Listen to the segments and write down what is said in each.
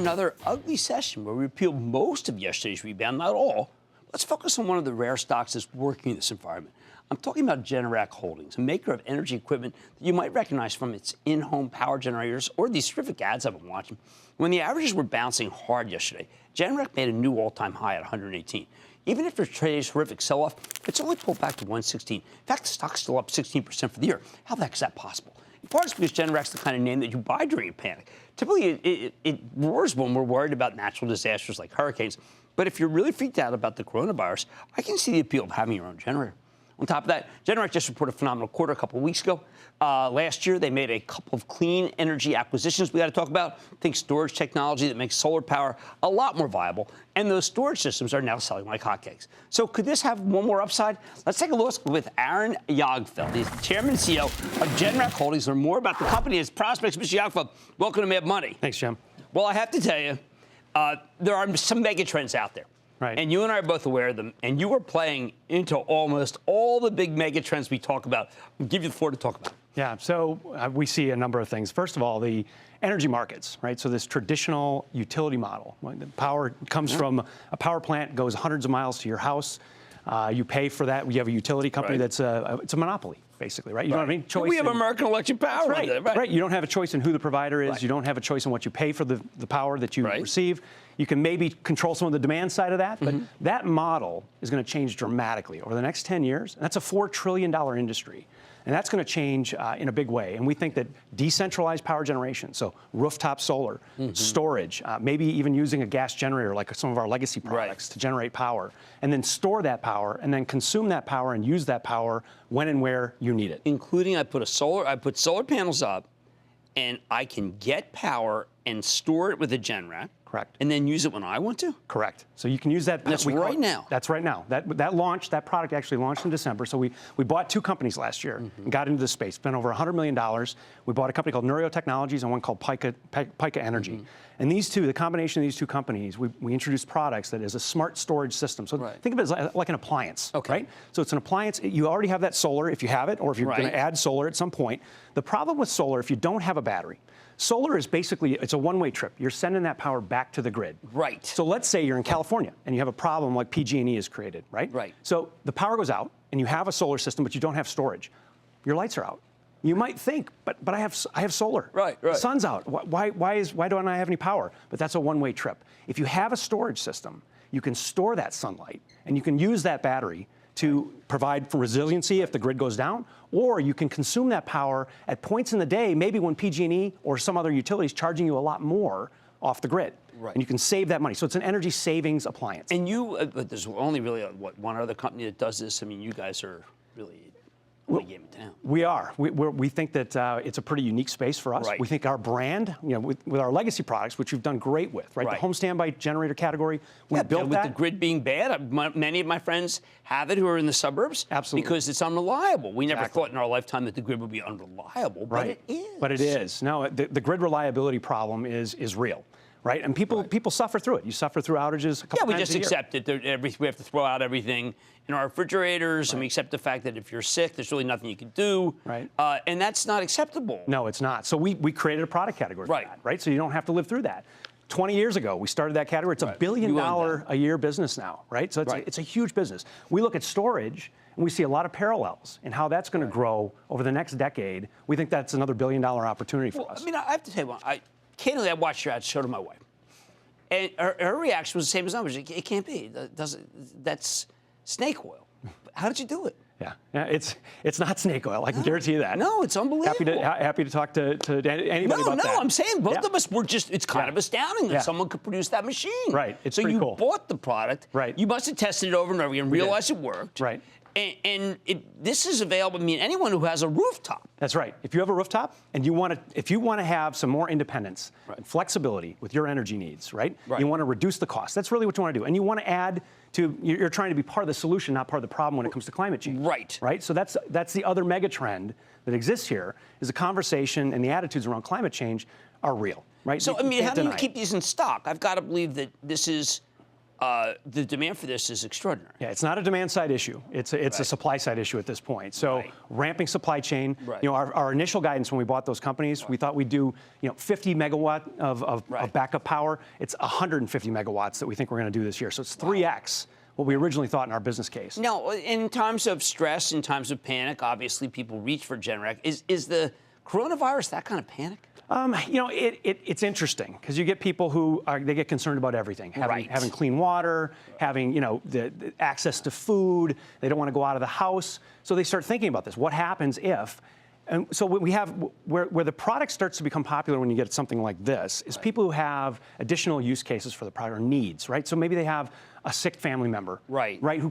another ugly session where we repealed most of yesterday's rebound, not all. Let's focus on one of the rare stocks that's working in this environment. I'm talking about Generac Holdings, a maker of energy equipment that you might recognize from its in-home power generators or these terrific ads I've been watching. When the averages were bouncing hard yesterday, Generac made a new all-time high at 118. Even after today's horrific sell-off, it's only pulled back to 116. In fact, the stock's still up 16% for the year. How the heck is that possible? In part, it's because Generac's the kind of name that you buy during a panic. Typically, it roars when we're worried about natural disasters like hurricanes. But if you're really freaked out about the coronavirus, I can see the appeal of having your own generator. On top of that, Generac just reported a phenomenal quarter a couple of weeks ago. Last year, they made a couple of clean energy acquisitions we got to talk about. Think storage technology that makes solar power a lot more viable. And those storage systems are now selling like hotcakes. So could this have one more upside? Let's take a look with Aaron Jagdfeld. He's Chairman and CEO of Generac Holdings. Learn more about the company and its prospects. Mr. Jagdfeld, welcome to Mad Money. Thanks, Jim. Well, I have to tell you, there are some mega trends out there. Right. And you and I are both aware of them. And you are playing into almost all the big mega trends we talk about. I'll give you the floor to talk about. Yeah, so we see a number of things. First of all, the energy markets, right? So this traditional utility model. The power comes from a power plant, goes hundreds of miles to your house. You pay for that. You have a utility company that's it's a monopoly, basically, right? You know what I mean? We have American Electric Power. Right. You don't have a choice in who the provider is. You don't have a choice in what you pay for the power that you receive. You can maybe control some of the demand side of that, but that model is going to change dramatically over the next 10 years. And that's a $4 trillion industry. And that's going to change in a big way. And we think that decentralized power generation, so rooftop solar, storage, maybe even using a gas generator like some of our legacy products to generate power, and then store that power, and then consume that power and use that power when and where you need it. Including I put solar panels up, and I can get power and store it with a Generac. Correct. And then use it when I want to? Correct. So you can use that. That's right now. That's right now. That product actually launched in December. So we bought two companies last year and got into this space. Spent over $100 million. We bought a company called Neuro Technologies and one called Pika Energy. And these two, the combination of these two companies, we introduced products that is a smart storage system. So think of it as like an appliance, right? So it's an appliance. You already have that solar if you have it, or if you're going to add solar at some point. The problem with solar, if you don't have a battery, solar is basically, it's a one-way trip. You're sending that power back to the grid. Right. So let's say you're in California and you have a problem like PG&E has created, right? Right. So the power goes out and you have a solar system, but you don't have storage. Your lights are out. You might think, but I have solar. Right. The sun's out. Why don't I have any power? But that's a one-way trip. If you have a storage system, you can store that sunlight and you can use that battery to provide for resiliency if the grid goes down, or you can consume that power at points in the day, maybe when PG&E or some other utility is charging you a lot more off the grid. Right. And you can save that money. So it's an energy savings appliance. And there's only really, one other company that does this? I mean, you guys are really the game in town. We are. We think that it's a pretty unique space for us. We think our brand, with our legacy products, which we've done great with, the home standby generator category, we built that. With the grid being bad, many of my friends have it who are in the suburbs. Absolutely. Because it's unreliable. We never thought in our lifetime that the grid would be unreliable, but it is. But it is. No, the grid reliability problem is real. Right, and people suffer through it. You suffer through outages a couple times a year. Yeah, we just accept it. We have to throw out everything in our refrigerators, and we accept the fact that if you're sick, there's really nothing you can do. Right. And that's not acceptable. No, it's not. So we created a product category for that, right? So you don't have to live through that. 20 years ago, we started that category. It's a $1 billion a year business now, right? So it's a huge business. We look at storage, and we see a lot of parallels in how that's going to grow over the next decade. We think that's another $1 billion opportunity for us. I mean, I have to tell you, candidly, I watched your ad, showed to my wife. And her reaction was the same as ours. It can't be. That's snake oil. How did you do it? Yeah, it's not snake oil. I can guarantee you that. No, it's unbelievable. Happy to talk to anybody about that. No, I'm saying both of us were just, it's kind of astounding that someone could produce that machine. Right, it's pretty cool. So you bought the product. Right. You must have tested it over and over again, realized it worked. Right. And this is available. I mean, anyone who has a rooftop. That's right. If you have a rooftop and if you want to have some more independence and flexibility with your energy needs, you want to reduce the cost. That's really what you want to do. And you want to add to. You're trying to be part of the solution, not part of the problem when it comes to climate change. Right. So that's the other mega trend that exists here. Is the conversation and the attitudes around climate change are real. Right. So I mean, how do you keep these in stock? I've got to believe that this is the demand for this is extraordinary. Yeah, it's not a demand side issue. It's a supply side issue at this point. So ramping supply chain. Right. You know, our initial guidance when we bought those companies, we thought we'd do 50 megawatt of backup power. It's 150 megawatts that we think we're going to do this year. So it's 3x what we originally thought in our business case. Now, in times of stress, in times of panic, obviously people reach for Generac. Is the coronavirus that kind of panic? You know, it's interesting because you get people who they get concerned about everything, having clean water, having the access to food. They don't want to go out of the house, so they start thinking about this. What happens if? And so what we have, where the product starts to become popular when you get something like this, is people who have additional use cases for the product or needs, right? So maybe they have a sick family member, right, who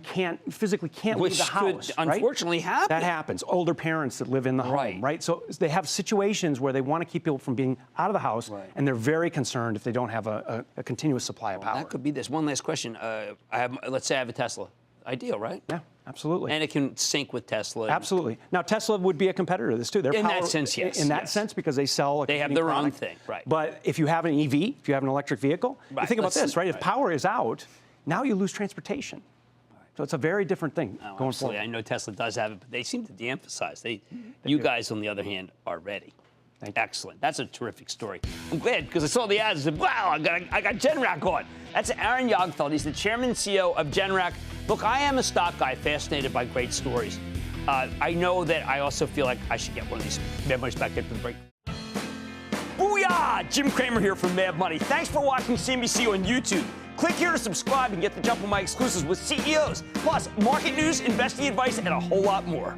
physically can't leave the house. Which could unfortunately happen. That happens. Older parents that live in the home, right? So they have situations where they want to keep people from being out of the house, and they're very concerned if they don't have a continuous supply of power. That could be this. One last question. Let's say I have a Tesla. Ideal, right? Yeah, absolutely. And it can sync with Tesla. Absolutely. Now, Tesla would be a competitor to this, too. In that sense, yes. In that sense, because they sell a They have their own product. thing, right. But if you have an EV, if you have an electric vehicle, you think about this, right? If power is out, now you lose transportation. So it's a very different thing going forward. I know Tesla does have it, but they seem to de-emphasize. You guys, on the other hand, are ready. Excellent. That's a terrific story. I'm glad because I saw the ads and said, wow, I got Generac on. That's Aaron Jagdfeld. He's the chairman and CEO of Generac. Look, I am a stock guy fascinated by great stories. I know that I also feel like I should get one of these. Mad Money's back after the break. Booyah! Jim Cramer here from Mad Money. Thanks for watching CNBC on YouTube. Click here to subscribe and get the jump on my exclusives with CEOs, plus market news, investing advice, and a whole lot more.